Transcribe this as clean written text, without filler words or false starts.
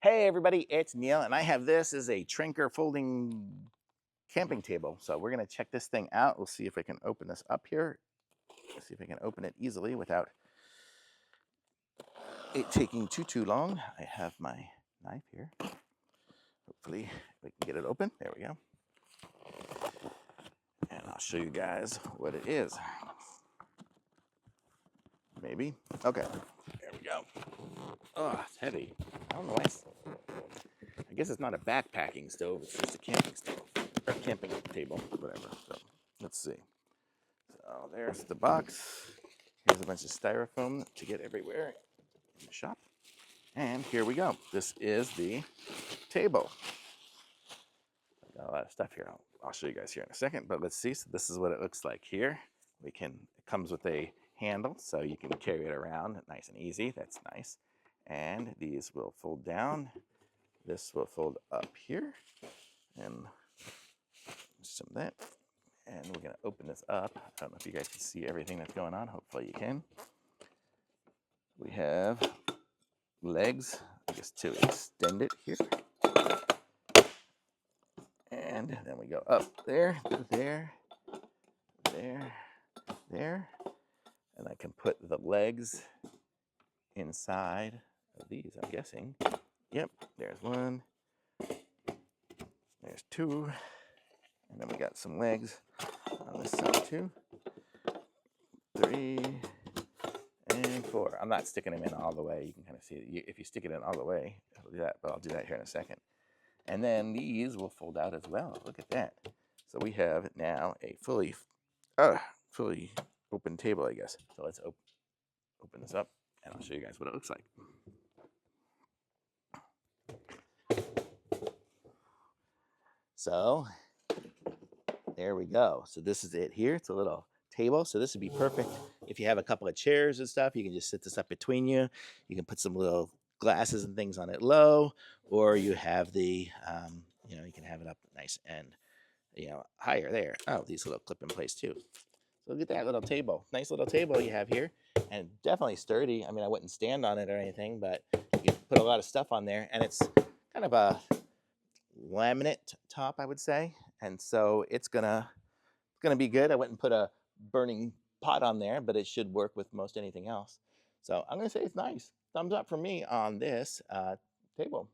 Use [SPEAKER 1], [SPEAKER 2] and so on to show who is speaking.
[SPEAKER 1] Hey everybody, it's Neil, and I have this as a Titanker folding camping table. So we're gonna check this thing out. We'll see if I can open this up here. Let's see if I can open it easily without it taking too long. I have my knife here. Hopefully we can get it open. There we go. And I'll show you guys what it is. Maybe. Okay, there we go. Oh, it's heavy. I don't know why I guess it's not a backpacking stove, it's just a camping stove. Or camping table, whatever. So let's see. So there's the box. Here's a bunch of styrofoam to get everywhere in the shop. And here we go. This is the table. I got a lot of stuff here. I'll show you guys here in a second, but let's see. So this is what it looks like here. It comes with a handle, so you can carry it around nice and easy. That's nice. And these will fold down. This will fold up here. And some of that. And we're going to open this up. I don't know if you guys can see everything that's going on. Hopefully you can. We have legs, I guess, to extend it here. And then we go up there, there, there, there. And I can put the legs inside of these, I'm guessing. Yep, there's one. There's two. And then we got some legs on this side too. 3 and 4. I'm not sticking them in all the way. You can kind of see it. If you stick it in all the way, it'll do that, but I'll do that here in a second. And then these will fold out as well. Look at that. So we have now a fully open table, I guess. So let's open this up, and I'll show you guys what it looks like. So there we go. So this is it here. It's a little table. So this would be perfect if you have a couple of chairs and stuff. You can just sit this up between you. You can put some little glasses and things on it low, or you have the, you can have it up nice and, higher there. Oh, these little clip in place too. So look at that little table. Nice little table you have here, and definitely sturdy. I mean, I wouldn't stand on it or anything, but you can put a lot of stuff on there, and it's kind of a laminate top, I would say. And so it's gonna be good. I wouldn't put a burning pot on there, but it should work with most anything else. So I'm gonna say it's nice. Thumbs up for me on this table.